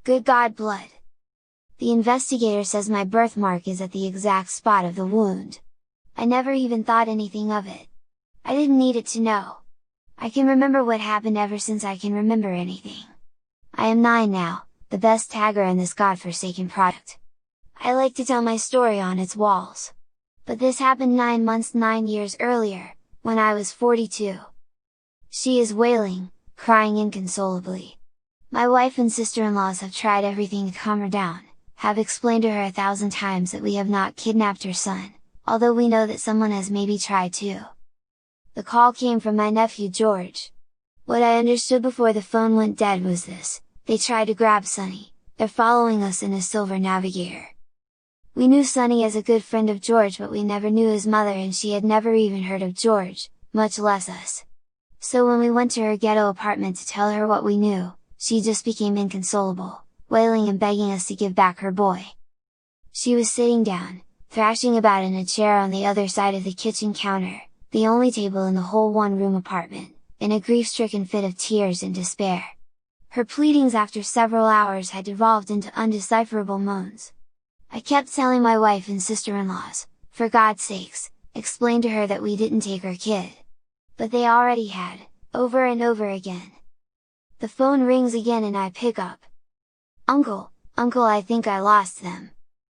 Good God, blood! The investigator says my birthmark is at the exact spot of the wound. I never even thought anything of it. I didn't need it to know. I can remember what happened ever since I can remember anything. I am 9 now, the best tagger in this godforsaken product. I like to tell my story on its walls. But this happened 9 months 9 years earlier, when I was 42. She is wailing, crying inconsolably. My wife and sister-in-laws have tried everything to calm her down, have explained to her 1,000 times that we have not kidnapped her son, although we know that someone has maybe tried to. The call came from my nephew George. What I understood before the phone went dead was this: they tried to grab Sonny, they're following us in a silver Navigator. We knew Sonny as a good friend of George, but we never knew his mother, and she had never even heard of George, much less us. So when we went to her ghetto apartment to tell her what we knew, she just became inconsolable, wailing and begging us to give back her boy. She was sitting down, thrashing about in a chair on the other side of the kitchen counter, the only table in the whole one-room apartment, in a grief-stricken fit of tears and despair. Her pleadings after several hours had devolved into undecipherable moans. I kept telling my wife and sister-in-laws, for God's sakes, explain to her that we didn't take her kid. But they already had, over and over again. The phone rings again and I pick up. Uncle, I think I lost them.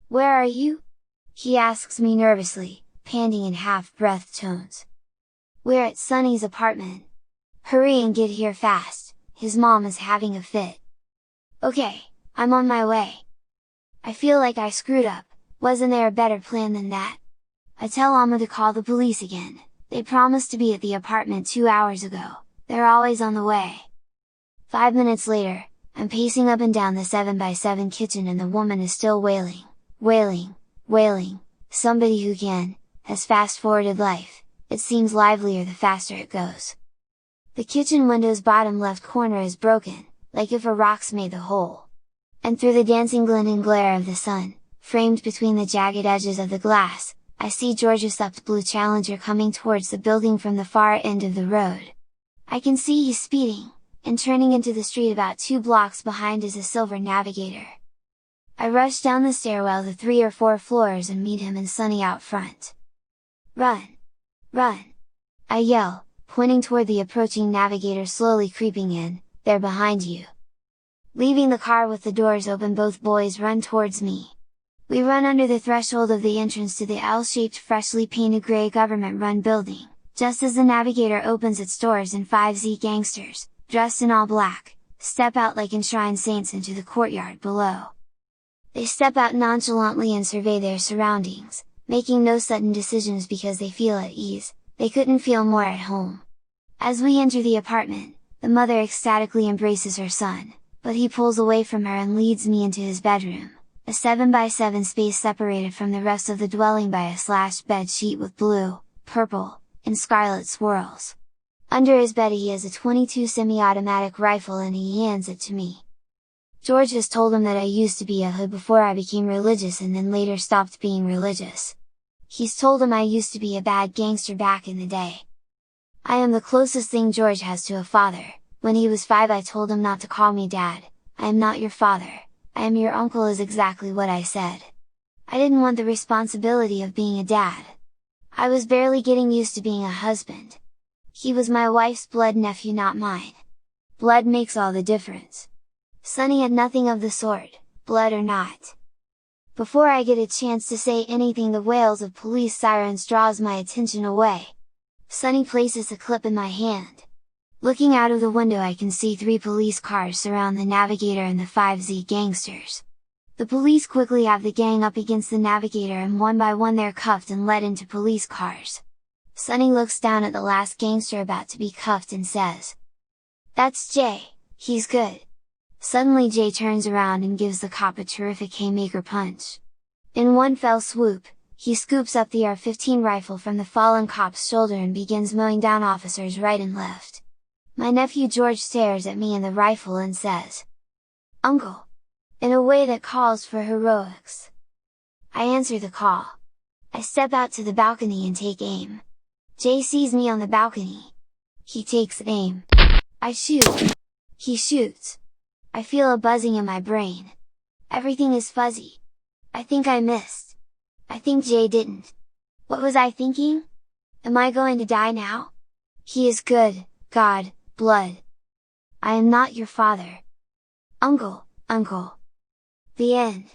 Where are you? He asks me nervously, panting in half-breathed tones. We're at Sonny's apartment. Hurry and get here fast, his mom is having a fit. Okay, I'm on my way. I feel like I screwed up. Wasn't there a better plan than that? I tell Amma to call the police again. They promised to be at the apartment 2 hours ago, they're always on the way. 5 minutes later, I'm pacing up and down the 7x7 kitchen and the woman is still wailing, wailing. Somebody who can, has fast-forwarded life, it seems livelier the faster it goes. The kitchen window's bottom left corner is broken, like if a rock's made the hole. And through the dancing glint and glare of the sun, framed between the jagged edges of the glass, I see George's upped blue Challenger coming towards the building from the far end of the road. I can see he's speeding, and turning into the street about 2 blocks behind is a silver Navigator. I rush down the stairwell the 3 or 4 floors and meet him and Sonny out front. Run! Run! I yell, pointing toward the approaching Navigator slowly creeping in, they're behind you. Leaving the car with the doors open, both boys run towards me. We run under the threshold of the entrance to the L-shaped freshly painted grey government-run building, just as the Navigator opens its doors and 5Z gangsters, dressed in all black, step out like enshrined saints into the courtyard below. They step out nonchalantly and survey their surroundings, making no sudden decisions because they feel at ease, they couldn't feel more at home. As we enter the apartment, the mother ecstatically embraces her son, but he pulls away from her and leads me into his bedroom, a 7x7 space separated from the rest of the dwelling by a slashed bed sheet with blue, purple, and scarlet swirls. Under his bed he has a .22 semi-automatic rifle and he hands it to me. George has told him that I used to be a hood before I became religious and then later stopped being religious. He's told him I used to be a bad gangster back in the day. I am the closest thing George has to a father. When he was 5 I told him not to call me dad. I am not your father, I am your uncle is exactly what I said. I didn't want the responsibility of being a dad. I was barely getting used to being a husband. He was my wife's blood nephew, not mine. Blood makes all the difference. Sonny had nothing of the sort, blood or not. Before I get a chance to say anything, the wails of police sirens draws my attention away. Sonny places a clip in my hand. Looking out of the window I can see 3 police cars surround the Navigator and the 5Z gangsters. The police quickly have the gang up against the Navigator and one by one they're cuffed and led into police cars. Sonny looks down at the last gangster about to be cuffed and says, "That's Jay, he's good." Suddenly Jay turns around and gives the cop a terrific haymaker punch. In one fell swoop, he scoops up the AR-15 rifle from the fallen cop's shoulder and begins mowing down officers right and left. My nephew George stares at me and the rifle and says, "Uncle!" in a way that calls for heroics. I answer the call. I step out to the balcony and take aim. Jay sees me on the balcony. He takes aim. I shoot. He shoots. I feel a buzzing in my brain. Everything is fuzzy. I think I missed. I think Jay didn't. What was I thinking? Am I going to die now? He is good, God, blood. I am not your father. Uncle, uncle. The end.